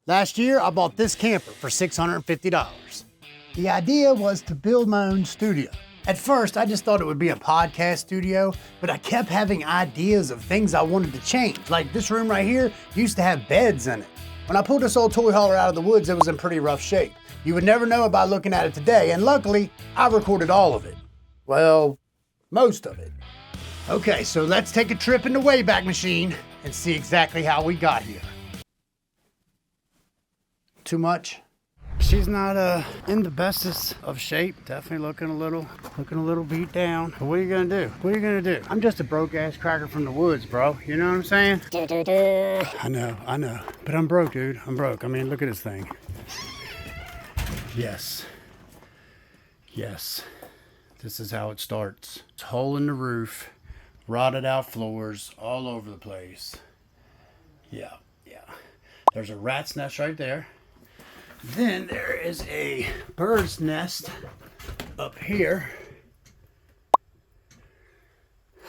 Last year, I bought this camper for $650. The idea was to build my own studio. At first, I just thought it would be a podcast studio, but I kept having ideas of things I wanted to change. Like this room right here used to have beds in it. When I pulled this old toy hauler out of the woods, it was in pretty rough shape. You would never know it by looking at it today, and luckily, I recorded all of it. Well, most of it. Okay, so let's take a trip in the Wayback Machine and see exactly how we got here. Too much? She's not in the bestest of shape. Definitely looking a little beat down. But what are you gonna do? What are you gonna do? I'm just a broke ass cracker from the woods, bro. You know what I'm saying? I know. But I'm broke, dude. I'm broke. I mean, look at this thing. Yes. This is how it starts. It's a hole in the roof, rotted out floors all over the place. Yeah. There's a rat's nest right there. Then there is a bird's nest up here.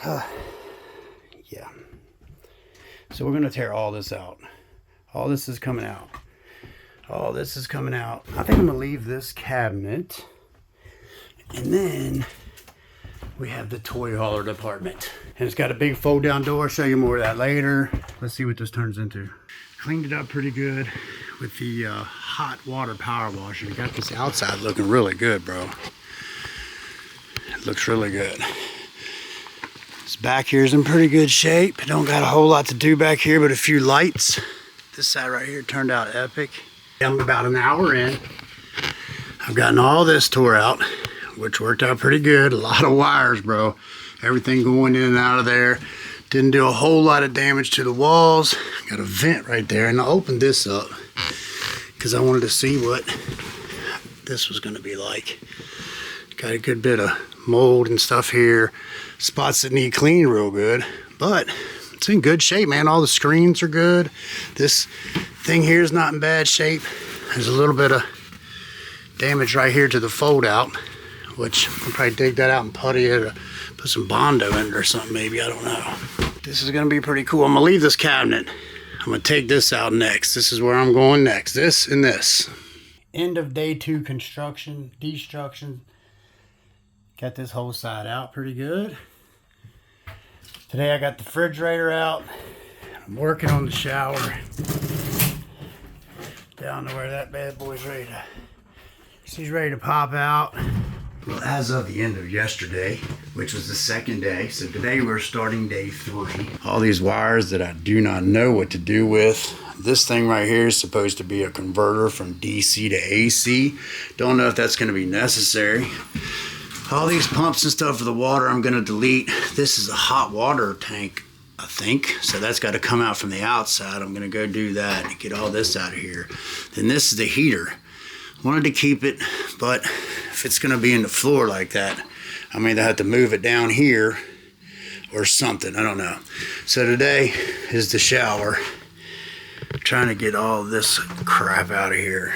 Yeah. So we're gonna tear all this out. All this is coming out. I think I'm gonna leave this cabinet. And then we have the toy hauler department. And it's got a big fold down door. I'll show you more of that later. Let's see what this turns into. Cleaned it up pretty good with the hot water power washer. Got this outside looking really good, bro. It looks really good. This back here is in pretty good shape. Don't got a whole lot to do back here, but a few lights. This side right here turned out epic. I'm about an hour in. I've gotten all this tore out, which worked out pretty good. A lot of wires, bro. Everything going in and out of there. Didn't do a whole lot of damage to the walls. Got a vent right there, and I opened this up because I wanted to see what this was gonna be like. Got a good bit of mold and stuff here. Spots that need clean real good, but it's in good shape, man. All the screens are good. This thing here is not in bad shape. There's a little bit of damage right here to the fold out, which I'll probably dig that out and putty it or put some Bondo in it or something maybe, I don't know. This is gonna be pretty cool. I'm gonna leave this cabinet. I'm gonna take this out next. This is where I'm going next, this and this. End of day 2 construction, destruction. Got this whole side out pretty good. Today I got the refrigerator out. I'm working on the shower. Down to where that bad boy's ready to, she's ready to pop out. Well, as of the end of yesterday, which was the second day, so today we're starting day 3. All these wires that I do not know what to do with. This thing right here is supposed to be a converter from DC to AC. Don't know if that's going to be necessary. All these pumps and stuff for the water I'm going to delete. This is a hot water tank, I think. So that's got to come out from the outside. I'm going to go do that and get all this out of here. Then this is the heater. Wanted to keep it, but if it's gonna be in the floor like that, I may have to move it down here or something, I don't know. So today is the shower. I'm trying to get all this crap out of here.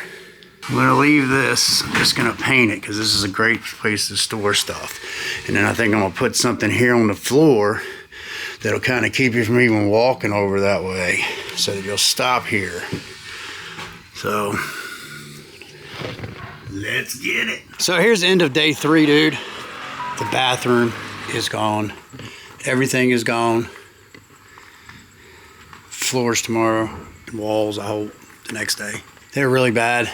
I'm gonna leave this, I'm just gonna paint it because this is a great place to store stuff. And then I think I'm gonna put something here on the floor that'll kind of keep you from even walking over that way so that you'll stop here. So, let's get it. So here's the end of day 3, dude. The bathroom is gone. Everything is gone. Floors tomorrow. Walls, I hope, the next day. They're really bad.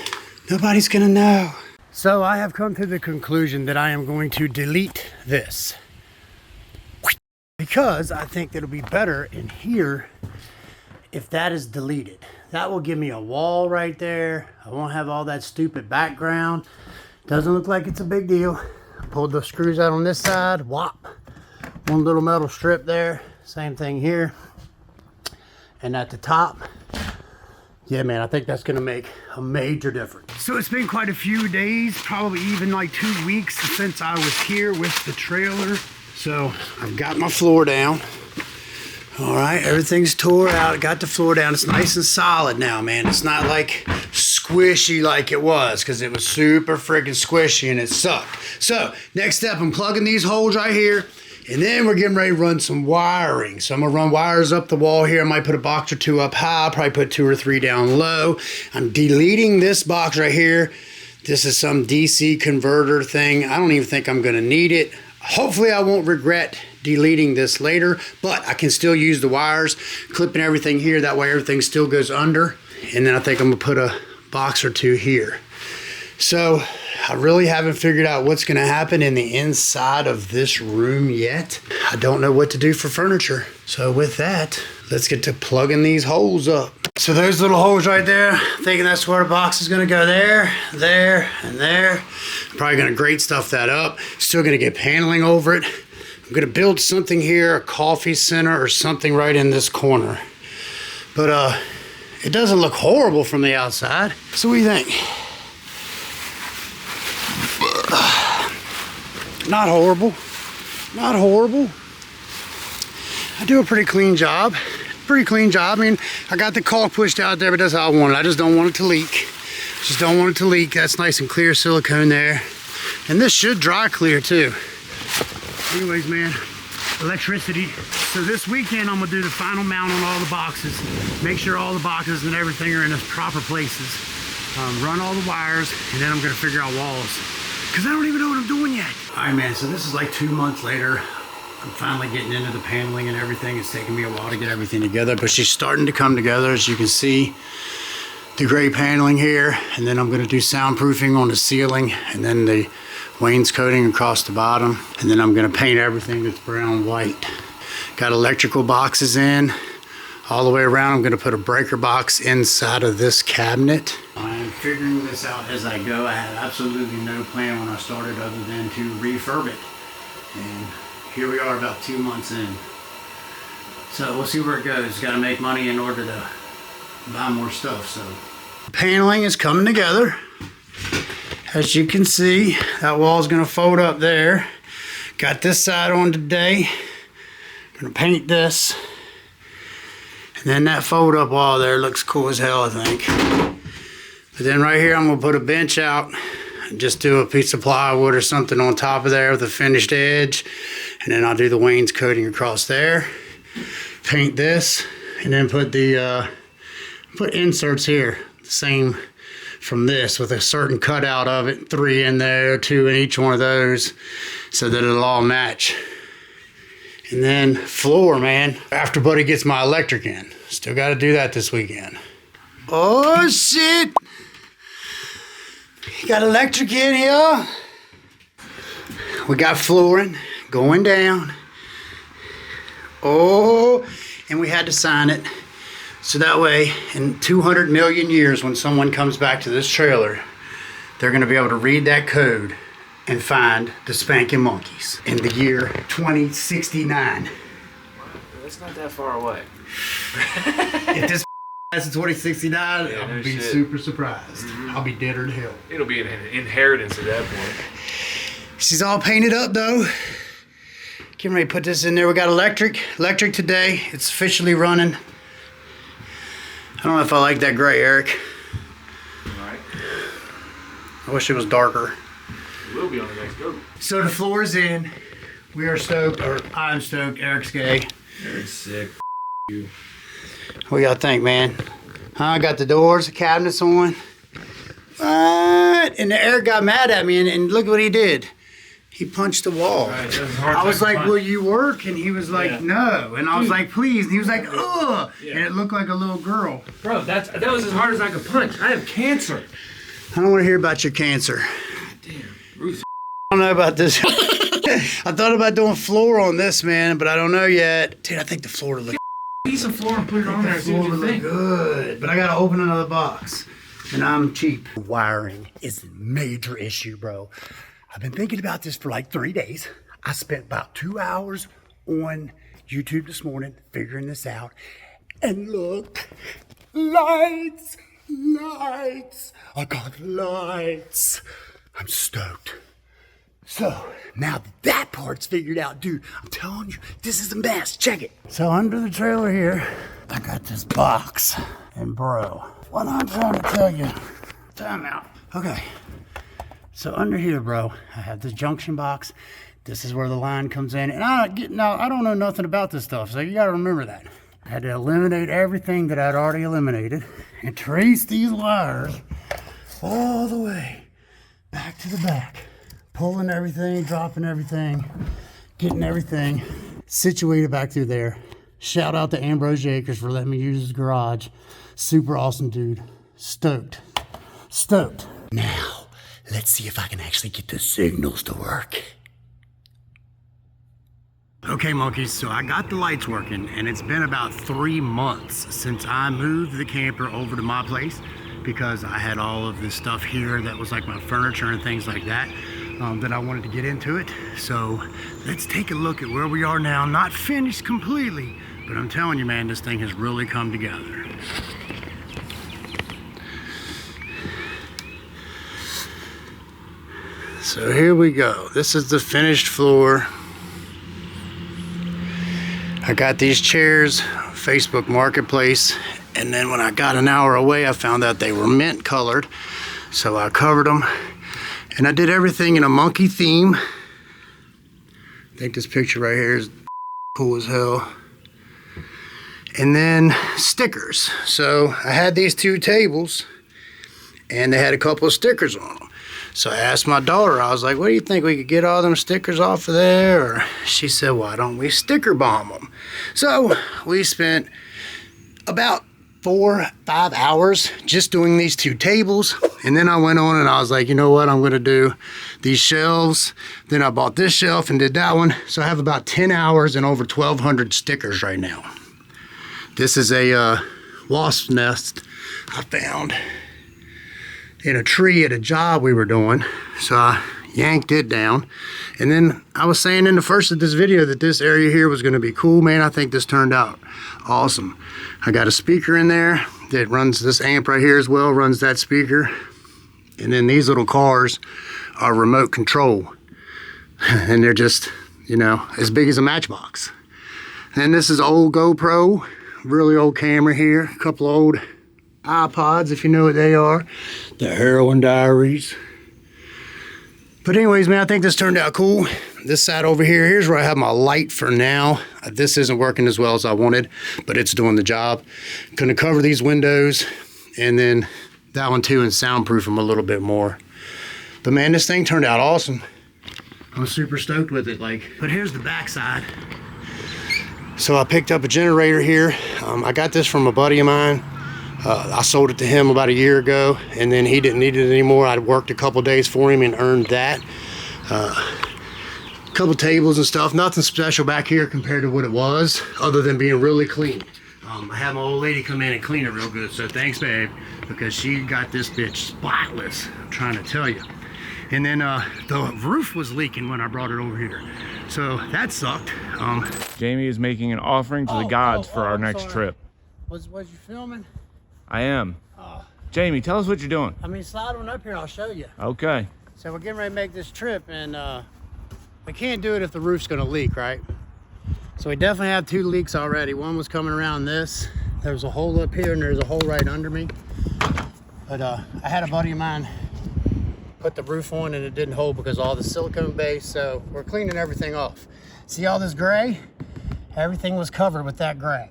Nobody's gonna know. So I have come to the conclusion that I am going to delete this. Because I think it'll be better in here if that is deleted. That will give me a wall right there. I won't have all that stupid background. Doesn't look like it's a big deal. Pulled the screws out on this side, whop. One little metal strip there. Same thing here. And at the top, yeah, man, I think that's gonna make a major difference. So it's been quite a few days, probably even like 2 weeks since I was here with the trailer. So I've got my floor down. All right, everything's tore out. Got the floor down. It's nice and solid now, man. It's not like squishy like it was, because it was super freaking squishy and it sucked. So next step, I'm plugging these holes right here And then we're getting ready to run some wiring. So I'm gonna run wires up the wall here. I might put a box or two up high, probably put 2 or 3 down low. I'm deleting this box right here. This is some DC converter thing. I don't even think I'm gonna need it. Hopefully I won't regret deleting this later, but I can still use the wires, clipping everything here. That way everything still goes under. And then I think I'm gonna put a box or 2 here. So I really haven't figured out what's gonna happen in the inside of this room yet. I don't know what to do for furniture. So with that, let's get to plugging these holes up. So those little holes right there, thinking that's where the box is gonna go there, there, and there. Probably gonna grate stuff that up. Still gonna get paneling over it. I'm gonna build something here, a coffee center or something right in this corner. But it doesn't look horrible from the outside. So what do you think? Not horrible, not horrible. I do a pretty clean job. I mean, I got the caulk pushed out there, but that's how I want it. I just don't want it to leak. Just don't want it to leak. That's nice and clear silicone there. And this should dry clear too. Anyways, man, electricity. So this weekend, I'm gonna do the final mount on all the boxes. Make sure all the boxes and everything are in the proper places. Run all the wires, and then I'm gonna figure out walls. Cause I don't even know what I'm doing yet. All right, man, so this is like 2 months later. I'm finally getting into the paneling and everything. It's taking me a while to get everything together, but she's starting to come together. As you can see, the gray paneling here, and then I'm gonna do soundproofing on the ceiling, and then the wainscoting across the bottom, and then I'm gonna paint everything that's brown white. Got electrical boxes in all the way around. I'm gonna put a breaker box inside of this cabinet. I'm figuring this out as I go. I had absolutely no plan when I started other than to refurb it. And here we are about 2 months in. So we'll see where it goes. Got to make money in order to buy more stuff. So paneling is coming together. As you can see, that wall is going to fold up there. Got this side on today. Gonna paint this. And then that fold up wall there looks cool as hell, I think. But then right here, I'm gonna put a bench out and just do a piece of plywood or something on top of there with a finished edge. And then I'll do the wainscoting across there. Paint this, and then put the put inserts here, the same from this with a certain cutout of it, 3 in there, 2 in each one of those, so that it'll all match. And then floor, man, after Buddy gets my electric in. Still got to do that this weekend. Oh shit! Got electric in here. We got flooring going down. Oh, and we had to sign it. So that way, in 200 million years, when someone comes back to this trailer, they're gonna be able to read that code and find the spanking monkeys in the year 2069. Wow, that's not that far away. If this has in 2069, yeah, I'll be super surprised. I'll be deader than hell. It'll be an inheritance at that point. She's all painted up though. Getting ready to put this in there. We got electric today. It's officially running. I don't know if I like that gray, Eric. Alright. I wish it was darker. It will be on the next go. So the floor is in. We are stoked, or I'm stoked. Eric's gay. Eric's sick. You. What do y'all think, man? I got the doors, the cabinets on. What? And Eric got mad at me, and look what he did. He punched the wall. Right, that was hard I was like, punch. will you work? And he was like, Yeah. no. And I was like, please. And he was like, ugh. Yeah. And it looked like a little girl. Bro, that was as hard as I could punch. I have cancer. I don't want to hear about your cancer. God damn. Ruth. I don't know about this. I thought about doing floor on this, man, but I don't know yet. Dude, I think the floor would look Piece of floor and put it on there and see floor what would you look think. good. But I gotta open another box. And I'm cheap. Wiring is a major issue, bro. I've been thinking about this for like 3 days. I spent about 2 hours on YouTube this morning figuring this out. And look, lights. I got lights. I'm stoked. So now that part's figured out, dude, I'm telling you, this is a mess. Check it. So under the trailer here, I got this box. And bro, what I'm trying to tell you, time out. Okay. So under here, bro, I have this junction box. This is where the line comes in. And I don't know nothing about this stuff, so you gotta remember that. I had to eliminate everything that I'd already eliminated and trace these wires all the way back to the back. Pulling everything, dropping everything, getting everything situated back through there. Shout out to Ambrose Akers for letting me use his garage. Super awesome dude. Stoked. Stoked. Now, let's see if I can actually get the signals to work. Okay, monkeys, so I got the lights working, and it's been about 3 months since I moved the camper over to my place because I had all of this stuff here that was like my furniture and things like that that I wanted to get into it. So let's take a look at where we are now. Not finished completely, but I'm telling you, man, this thing has really come together. So here we go. This is the finished floor. I got these chairs, Facebook Marketplace, and then when I got an hour away, I found out they were mint colored. So I covered them, and I did everything in a monkey theme. I think this picture right here is cool as hell. And then stickers. So I had these 2 tables, and they had a couple of stickers on them. So I asked my daughter, I was like, what do you think, we could get all them stickers off of there? Or she said, why don't we sticker bomb them? So we spent about 4 or 5 hours just doing these 2 tables. And then I went on and I was like, you know what, I'm gonna do these shelves. Then I bought this shelf and did that one. So I have about 10 hours and over 1,200 stickers right now. This is a wasp nest I found in a tree at a job we were doing. So I yanked it down. And then I was saying in the first of this video that this area here was gonna be cool. Man, I think this turned out awesome. I got a speaker in there that runs this amp right here as well, runs that speaker. And then these little cars are remote control. And they're just, you know, as big as a matchbox. And this is old GoPro, really old camera here. A couple old iPods, if you know what they are. The Heroin Diaries. But anyways, man, I think this turned out cool. This side over here, here's where I have my light for now. This isn't working as well as I wanted, but it's doing the job. Gonna cover these windows, and then that one too, and soundproof them a little bit more. But man, this thing turned out awesome. I'm super stoked with it. But here's the back side. So I picked up a generator here. I got this from a buddy of mine. I sold it to him about a year ago, and then he didn't need it anymore. I worked a couple days for him and earned that. Couple tables and stuff, nothing special back here compared to what it was, other than being really clean. I had my old lady come in and clean it real good, so thanks, babe, because she got this bitch spotless, I'm trying to tell you. And then the roof was leaking when I brought it over here, so that sucked. Jamie is making an offering to the gods for our next trip. Was you filming? I am. Jamie, tell us what you're doing. I mean, slide on up here, I'll show you. Okay. So we're getting ready to make this trip, and we can't do it if the roof's gonna leak, right? So we definitely have 2 leaks already. One was coming around this. There's a hole up here, and there's a hole right under me. But I had a buddy of mine put the roof on, and it didn't hold because of all the silicone base. So we're cleaning everything off. See all this gray? Everything was covered with that gray.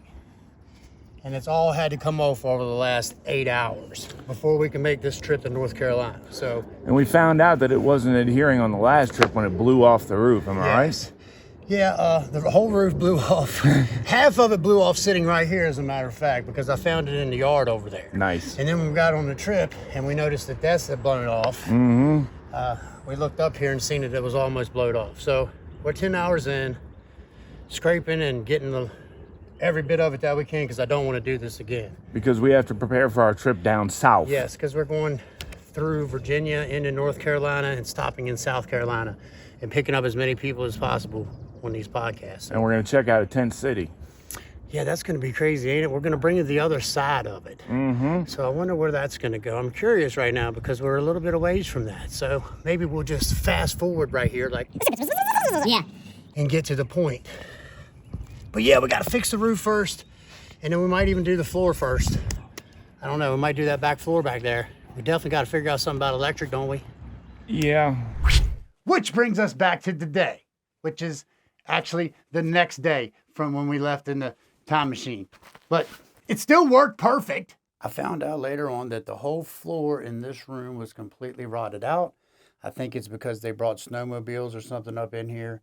And it's all had to come off over the last 8 hours before we can make this trip to North Carolina. So, And we found out that it wasn't adhering on the last trip when it blew off the roof, am I right? Yeah, the whole roof blew off. Half of it blew off sitting right here, as a matter of fact, because I found it in the yard over there. Nice. And then when we got on the trip and we noticed that that's had blown off, we looked up here and seen that it was almost blown off. So we're 10 hours in, scraping and getting every bit of it that we can, because I don't want to do this again. Because we have to prepare for our trip down south. Yes, because we're going through Virginia into North Carolina and stopping in South Carolina and picking up as many people as possible on these podcasts. And we're going to check out a tent city. Yeah, that's going to be crazy, ain't it? We're going to bring you the other side of it. So I wonder where that's going to go. I'm curious right now because we're a little bit away from that. So maybe we'll just fast forward right here, and get to the point. But yeah, we got to fix the roof first, and then we might even do the floor first. I don't know, we might do that back floor back there. We definitely got to figure out something about electric, don't we? Yeah. Which brings us back to today. which is actually the next day from when we left in the time machine. But it still worked perfect. I found out later on that the whole floor in this room was completely rotted out. I think it's because they brought snowmobiles or something up in here,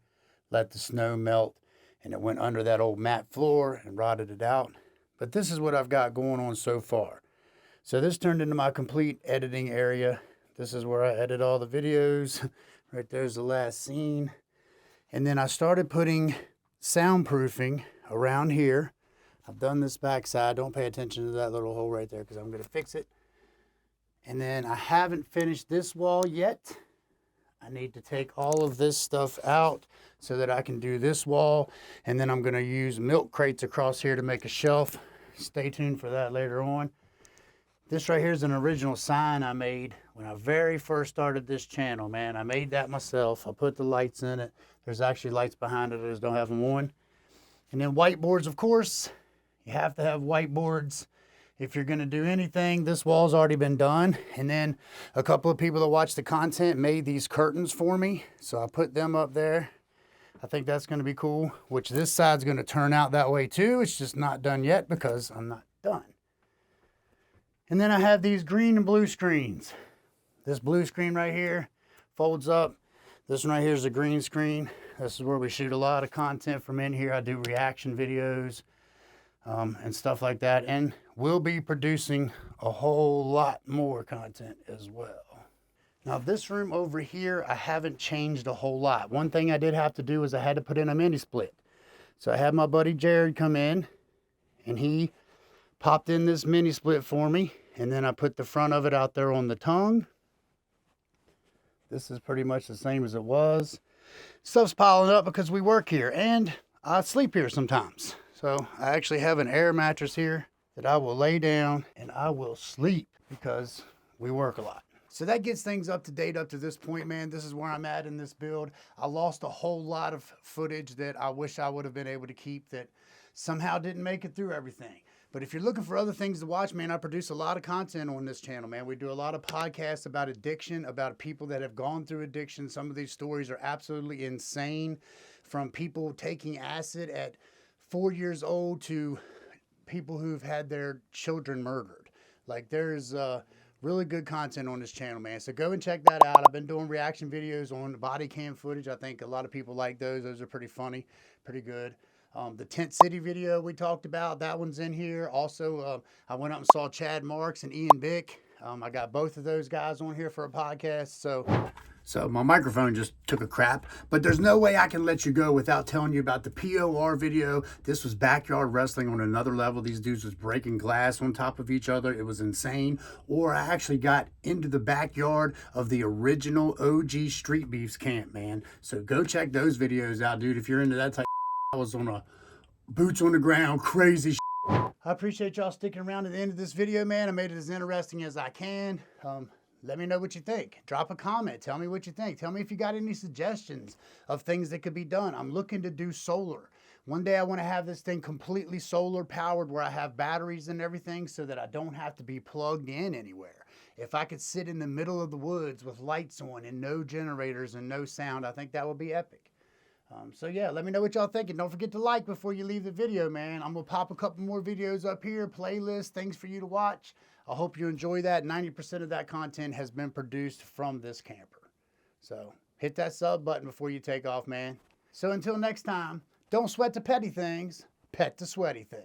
let the snow melt, and it went under that old mat floor and rotted it out. But this is what I've got going on so far. So this turned into my complete editing area. This is where I edit all the videos. Right there's the last scene. And then I started putting soundproofing around here. I've done this backside. Don't pay attention to that little hole right there because I'm going to fix it. And then I haven't finished this wall yet. I need to take all of this stuff out so that I can do this wall. And then I'm going to use milk crates across here to make a shelf. Stay tuned for that later on. This right here is an original sign I made when I very first started this channel, man. I made that myself. I put the lights in it. There's actually lights behind it. I just don't have them on. And then whiteboards, of course. You have to have whiteboards if you're going to do anything. This wall's already been done. And then a couple of people that watch the content made these curtains for me. So I put them up there. I think that's going to be cool, which this side's going to turn out that way too. It's just not done yet because I'm not done. And then I have these green and blue screens. This blue screen right here folds up. This one right here is a green screen. This is where we shoot a lot of content from in here. I do reaction videos and stuff like that. And we'll be producing a whole lot more content as well. Now this room over here, I haven't changed a whole lot. One thing I did have to do is I had to put in a mini split. So I had my buddy Jared come in and he popped in this mini split for me. And then I put the front of it out there on the tongue. This is pretty much the same as it was. Stuff's piling up because we work here and I sleep here sometimes. So I actually have an air mattress here that I will lay down and I will sleep because we work a lot. So that gets things up to date up to this point, man. This is where I'm at in this build. I lost a whole lot of footage that I wish I would have been able to keep that somehow didn't make it through everything. But if you're looking for other things to watch, man, I produce a lot of content on this channel, man. We do a lot of podcasts about addiction, about people that have gone through addiction. Some of these stories are absolutely insane, from people taking acid at 4 years old to people who've had their children murdered. Like there's really good content on this channel, man. So go and check that out. I've been doing reaction videos on body cam footage. I think a lot of people like those. Those are pretty funny, pretty good. The Tent City video we talked about, that one's in here. Also, I went up and saw Chad Marks and Ian Bick. I got both of those guys on here for a podcast. So my microphone just took a crap, but there's no way I can let you go without telling you about the POR video. This was backyard wrestling on another level. These dudes was breaking glass on top of each other. It was insane. Or I actually got into the backyard of the original OG Street Beefs camp, man. So go check those videos out, dude. If you're into that type of, I was on a boots on the ground, crazy shit. I appreciate y'all sticking around to the end of this video, man. I made it as interesting as I can. Let me know what you think. Drop a comment. Tell me what you think. Tell me if you got any suggestions of things that could be done. I'm looking to do solar. One day I want to have this thing completely solar powered where I have batteries and everything so that I don't have to be plugged in anywhere. If I could sit in the middle of the woods with lights on and no generators and no sound, I think that would be epic. So yeah, let me know what y'all think. And don't forget to like before you leave the video, man. I'm going to pop a couple more videos up here, playlists, things for you to watch. I hope you enjoy that. 90% of that content has been produced from this camper. So hit that sub button before you take off, man. So until next time, don't sweat the petty things, pet the sweaty things.